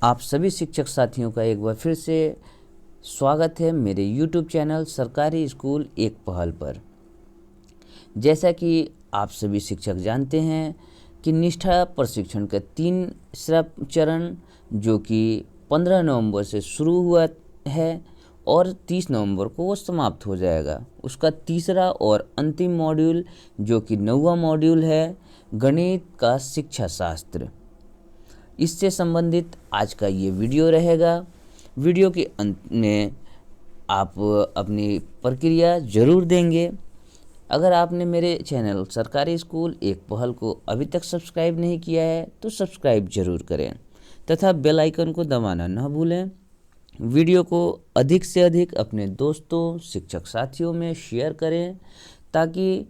आप सभी शिक्षक साथियों का एक बार फिर से स्वागत है मेरे YouTube चैनल सरकारी स्कूल एक पहल पर। जैसा कि आप सभी शिक्षक जानते हैं कि निष्ठा प्रशिक्षण का तीसरा चरण जो कि 15 नवंबर से शुरू हुआ है और 30 नवंबर को वो समाप्त हो जाएगा। उसका तीसरा और अंतिम मॉड्यूल जो कि 9वां मॉड्यूल है, गणित का शिक्षा शास्त्र। इससे संबंधित आज का ये वीडियो रहेगा। वीडियो के अंत में आप अपनी प्रक्रिया ज़रूर देंगे। अगर आपने मेरे चैनल सरकारी स्कूल एक पहल को अभी तक सब्सक्राइब नहीं किया है तो सब्सक्राइब ज़रूर करें तथा बेल आइकन को दबाना न भूलें। वीडियो को अधिक से अधिक अपने दोस्तों, शिक्षक साथियों में शेयर करें ताकि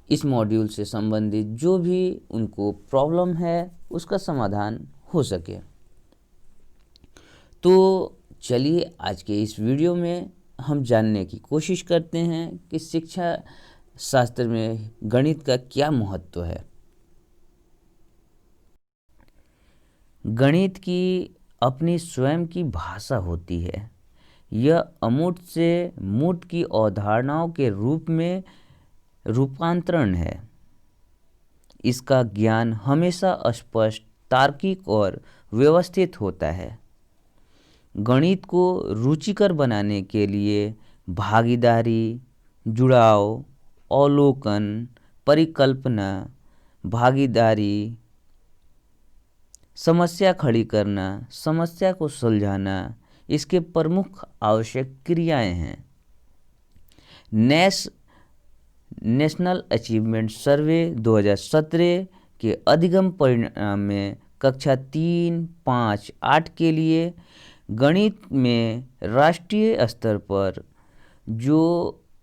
इस मॉड्यूल से संबंधित जो भी उनको प्रॉब्लम है उसका समाधान हो सके। तो चलिए आज के इस वीडियो में हम जानने की कोशिश करते हैं कि शिक्षा शास्त्र में गणित का क्या महत्व है। गणित की अपनी स्वयं की भाषा होती है। यह अमूर्त से मूर्त की अवधारणाओं के रूप में रूपांतरण है। इसका ज्ञान हमेशा स्पष्ट, तार्किक और व्यवस्थित होता है। गणित को रुचिकर बनाने के लिए भागीदारी, जुड़ाव, अवलोकन, परिकल्पना, भागीदारी, समस्या खड़ी करना, समस्या को सुलझाना इसके प्रमुख आवश्यक क्रियाएं हैं। नेशनल अचीवमेंट सर्वे 2017 के अधिगम परिणाम में कक्षा 3, 5, 8 के लिए गणित में राष्ट्रीय स्तर पर जो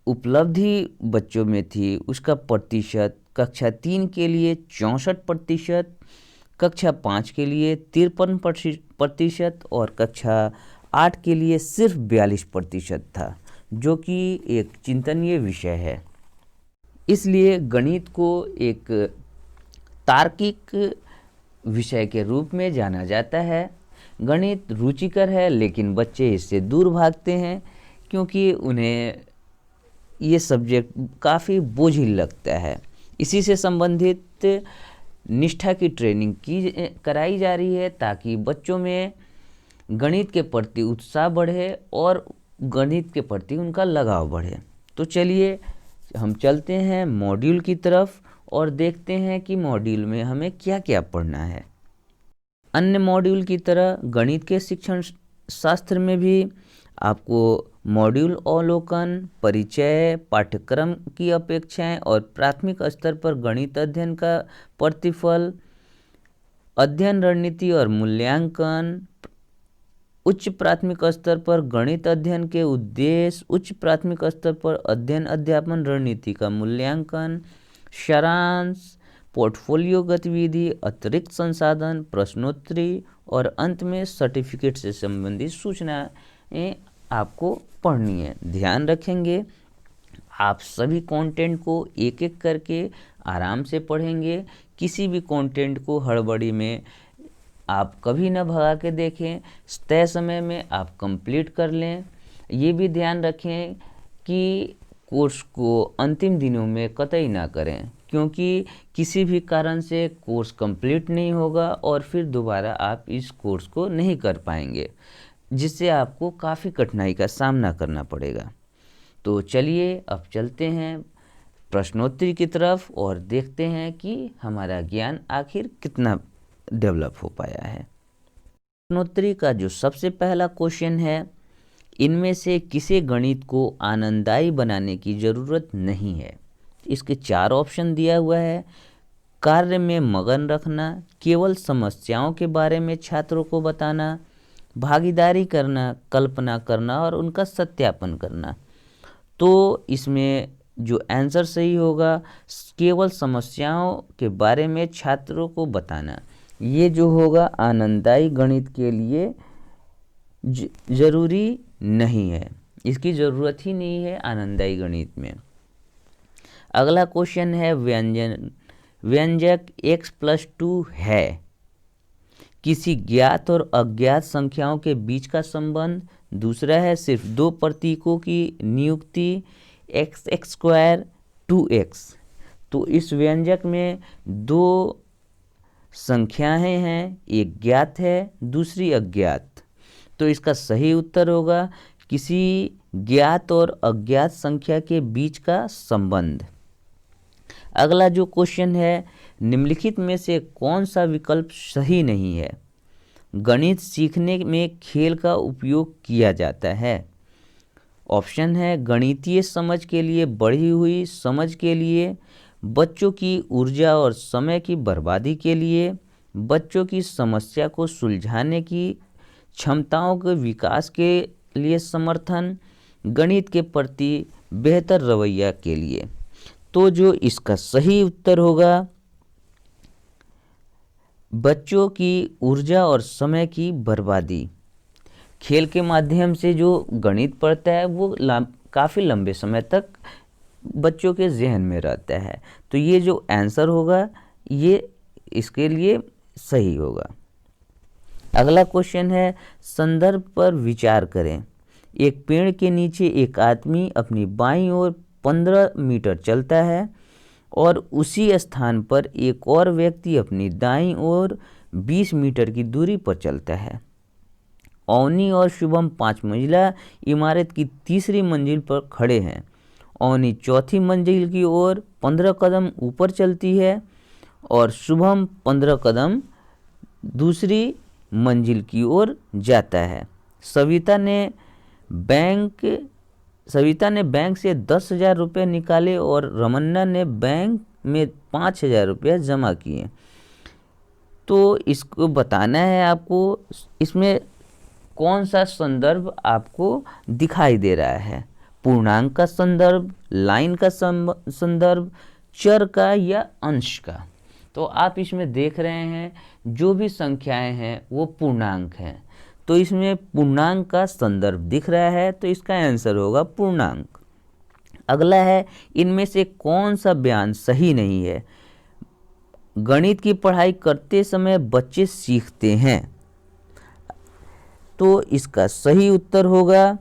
उपलब्धि बच्चों में थी उसका प्रतिशत कक्षा 3 के लिए 64%, कक्षा 5 के लिए 53% और कक्षा 8 के लिए सिर्फ 42% था, जो कि एक चिंतनीय विषय है। इसलिए गणित को एक तार्किक विषय के रूप में जाना जाता है। गणित रुचिकर है लेकिन बच्चे इससे दूर भागते हैं क्योंकि उन्हें ये सब्जेक्ट काफ़ी बोझिल लगता है। इसी से संबंधित निष्ठा की ट्रेनिंग कराई जा रही है ताकि बच्चों में गणित के प्रति उत्साह बढ़े और गणित के प्रति उनका लगाव बढ़े। तो चलिए हम चलते हैं मॉड्यूल की तरफ और देखते हैं कि मॉड्यूल में हमें क्या क्या पढ़ना है। अन्य मॉड्यूल की तरह गणित के शिक्षण शास्त्र में भी आपको मॉड्यूल अवलोकन, परिचय, पाठ्यक्रम की अपेक्षाएं और प्राथमिक स्तर पर गणित अध्ययन का प्रतिफल, अध्ययन रणनीति और मूल्यांकन, उच्च प्राथमिक स्तर पर गणित अध्ययन के उद्देश्य, उच्च प्राथमिक स्तर पर अध्ययन अध्यापन रणनीति का मूल्यांकन, सारांश, पोर्टफोलियो गतिविधि, अतिरिक्त संसाधन, प्रश्नोत्तरी और अंत में सर्टिफिकेट से संबंधित सूचनाएं आपको पढ़नी है। ध्यान रखेंगे आप सभी कंटेंट को एक एक करके आराम से पढ़ेंगे। किसी भी कंटेंट को हड़बड़ी में आप कभी ना भगा के देखें, तय समय में आप कंप्लीट कर लें। ये भी ध्यान रखें कि कोर्स को अंतिम दिनों में कतई ना करें क्योंकि किसी भी कारण से कोर्स कंप्लीट नहीं होगा और फिर दोबारा आप इस कोर्स को नहीं कर पाएंगे, जिससे आपको काफ़ी कठिनाई का सामना करना पड़ेगा। तो चलिए अब चलते हैं प्रश्नोत्तरी की तरफ और देखते हैं कि हमारा ज्ञान आखिर कितना डेवलप हो पाया है। प्रश्नोत्तरी का जो सबसे पहला क्वेश्चन है, इनमें से किसी गणित को आनंददायी बनाने की ज़रूरत नहीं है। इसके 4 ऑप्शन दिया हुआ है। कार्य में मगन रखना, केवल समस्याओं के बारे में छात्रों को बताना, भागीदारी करना, कल्पना करना और उनका सत्यापन करना। तो इसमें जो आंसर सही होगा, केवल समस्याओं के बारे में छात्रों को बताना, ये जो होगा आनंददायी गणित के लिए ज़रूरी नहीं है। इसकी ज़रूरत ही नहीं है आनंददायी गणित में। अगला क्वेश्चन है व्यंजक x + 2 है। किसी ज्ञात और अज्ञात संख्याओं के बीच का संबंध। दूसरा है सिर्फ दो प्रतीकों की नियुक्ति, x² 2x। तो इस व्यंजक में दो संख्याएं हैं, एक ज्ञात है दूसरी अज्ञात। तो इसका सही उत्तर होगा किसी ज्ञात और अज्ञात संख्या के बीच का संबंध। अगला जो क्वेश्चन है, निम्नलिखित में से कौन सा विकल्प सही नहीं है। गणित सीखने में खेल का उपयोग किया जाता है। ऑप्शन है गणितीय समझ के लिए, बढ़ी हुई समझ के लिए, बच्चों की ऊर्जा और समय की बर्बादी के लिए, बच्चों की समस्या को सुलझाने की क्षमताओं के विकास के लिए समर्थन, गणित के प्रति बेहतर रवैया के लिए। तो जो इसका सही उत्तर होगा, बच्चों की ऊर्जा और समय की बर्बादी। खेल के माध्यम से जो गणित पढ़ता है वो काफ़ी लंबे समय तक बच्चों के जहन में रहता है। तो ये जो आंसर होगा ये इसके लिए सही होगा। अगला क्वेश्चन है, संदर्भ पर विचार करें। एक पेड़ के नीचे एक आदमी अपनी बाईं ओर 15 मीटर चलता है और उसी स्थान पर एक और व्यक्ति अपनी दाईं ओर 20 मीटर की दूरी पर चलता है। अवनी और शुभम 5 मंजिला इमारत की तीसरी मंजिल पर खड़े हैं। अवनी चौथी मंजिल की ओर 15 कदम ऊपर चलती है और शुभम 15 कदम दूसरी मंजिल की ओर जाता है। सविता ने बैंक से 10,000 रुपये निकाले और रमन्ना ने बैंक में 5,000 रुपये जमा किए। तो इसको बताना है आपको, इसमें कौन सा संदर्भ आपको दिखाई दे रहा है। पूर्णांक का संदर्भ, लाइन का संदर्भ, चर का या अंश का। तो आप इसमें देख रहे हैं जो भी संख्याएं हैं वो पूर्णांक हैं। तो इसमें पूर्णांक का संदर्भ दिख रहा है, तो इसका आंसर होगा पूर्णांक। अगला है, इनमें से कौन सा बयान सही नहीं है। गणित की पढ़ाई करते समय बच्चे सीखते हैं। तो इसका सही उत्तर होगा,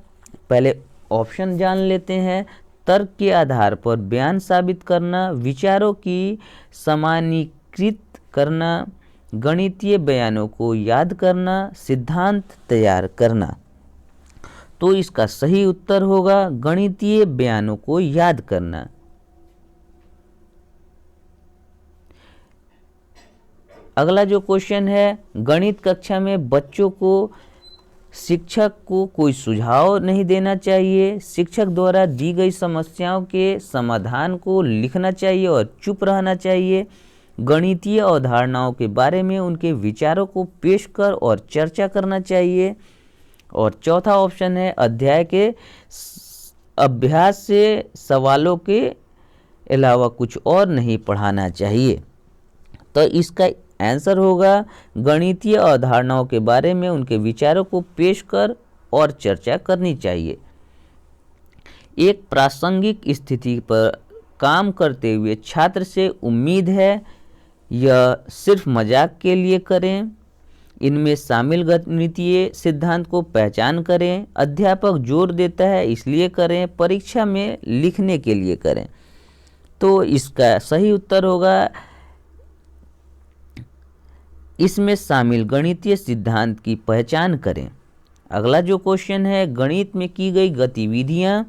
पहले ऑप्शन जान लेते हैं। तर्क के आधार पर बयान साबित करना, विचारों की सामान्यीकृत करना, गणितीय बयानों को याद करना, सिद्धांत तैयार करना। तो इसका सही उत्तर होगा गणितीय बयानों को याद करना। अगला जो क्वेश्चन है, गणित कक्षा में बच्चों को शिक्षक को कोई सुझाव नहीं देना चाहिए। शिक्षक द्वारा दी गई समस्याओं के समाधान को लिखना चाहिए और चुप रहना चाहिए। गणितीय अवधारणाओं के बारे में उनके विचारों को पेश कर और चर्चा करना चाहिए। और चौथा ऑप्शन है, अध्याय के अभ्यास से सवालों के अलावा कुछ और नहीं पढ़ाना चाहिए। तो इसका आंसर होगा गणितीय अवधारणाओं के बारे में उनके विचारों को पेश कर और चर्चा करनी चाहिए। एक प्रासंगिक स्थिति पर काम करते हुए छात्र से उम्मीद है यह सिर्फ मजाक के लिए करें। इनमें शामिल गणितीय सिद्धांत को पहचान करें। अध्यापक जोर देता है इसलिए करें, परीक्षा में लिखने के लिए करें। तो इसका सही उत्तर होगा, इसमें शामिल गणितीय सिद्धांत की पहचान करें। अगला जो क्वेश्चन है, गणित में की गई गतिविधियां।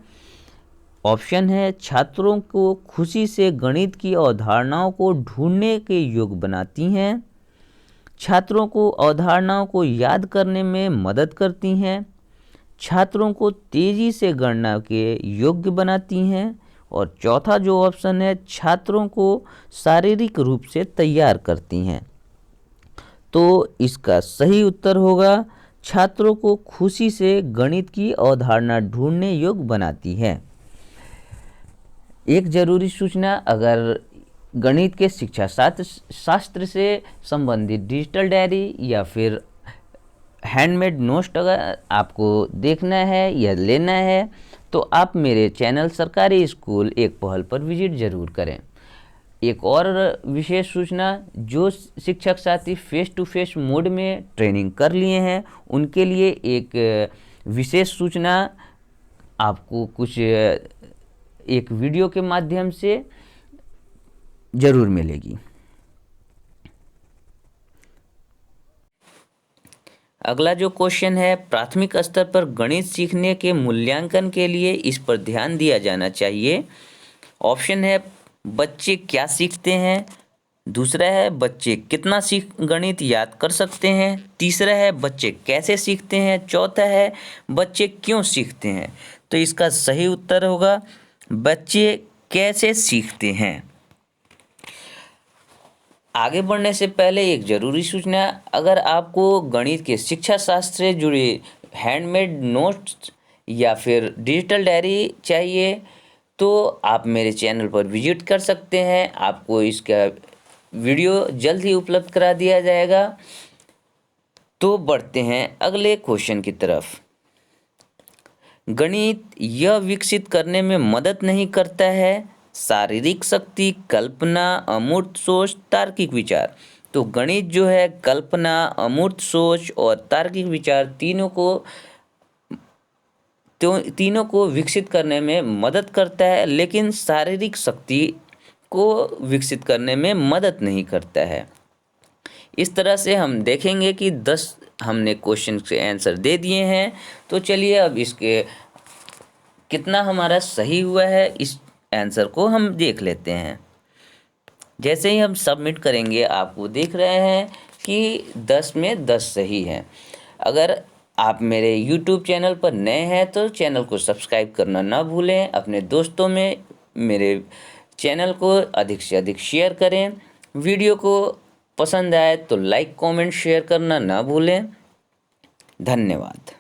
ऑप्शन है, छात्रों को खुशी से गणित की अवधारणाओं को ढूंढने के योग्य बनाती हैं, छात्रों को अवधारणाओं को याद करने में मदद करती हैं, छात्रों को तेजी से गणना के योग्य बनाती हैं, और चौथा जो ऑप्शन है, छात्रों को शारीरिक रूप से तैयार करती हैं। तो इसका सही उत्तर होगा, छात्रों को खुशी से गणित की अवधारणा ढूंढने योग्य बनाती है। एक जरूरी सूचना, अगर गणित के शिक्षा शास्त्र से संबंधित डिजिटल डायरी या फिर हैंडमेड नोट्स अगर आपको देखना है या लेना है तो आप मेरे चैनल सरकारी स्कूल एक पहल पर विजिट ज़रूर करें। एक और विशेष सूचना, जो शिक्षक साथी फेस टू फेस मोड में ट्रेनिंग कर लिए हैं उनके लिए एक विशेष सूचना आपको कुछ एक वीडियो के माध्यम से ज़रूर मिलेगी। अगला जो क्वेश्चन है, प्राथमिक स्तर पर गणित सीखने के मूल्यांकन के लिए इस पर ध्यान दिया जाना चाहिए। ऑप्शन है बच्चे क्या सीखते हैं, दूसरा है बच्चे कितना गणित याद कर सकते हैं, तीसरा है बच्चे कैसे सीखते हैं, चौथा है बच्चे क्यों सीखते हैं। तो इसका सही उत्तर होगा बच्चे कैसे सीखते हैं। आगे बढ़ने से पहले एक ज़रूरी सूचना, अगर आपको गणित के शिक्षा शास्त्र से जुड़े हैंडमेड नोट्स या फिर डिजिटल डायरी चाहिए तो आप मेरे चैनल पर विजिट कर सकते हैं। आपको इसका वीडियो जल्द ही उपलब्ध करा दिया जाएगा। तो बढ़ते हैं अगले क्वेश्चन की तरफ। गणित यह विकसित करने में मदद नहीं करता है, शारीरिक शक्ति, कल्पना, अमूर्त सोच, तार्किक विचार। तो गणित जो है कल्पना, अमूर्त सोच और तार्किक विचार तीनों को विकसित करने में मदद करता है, लेकिन शारीरिक शक्ति को विकसित करने में मदद नहीं करता है। इस तरह से हम देखेंगे कि 10 हमने क्वेश्चन के आंसर दे दिए हैं। तो चलिए अब इसके कितना हमारा सही हुआ है इस आंसर को हम देख लेते हैं। जैसे ही हम सबमिट करेंगे आपको देख रहे हैं कि 10 में 10 सही है। अगर आप मेरे YouTube चैनल पर नए हैं तो चैनल को सब्सक्राइब करना ना भूलें। अपने दोस्तों में मेरे चैनल को अधिक से अधिक शेयर करें। वीडियो को पसंद आए तो लाइक, कमेंट, शेयर करना ना भूलें। धन्यवाद।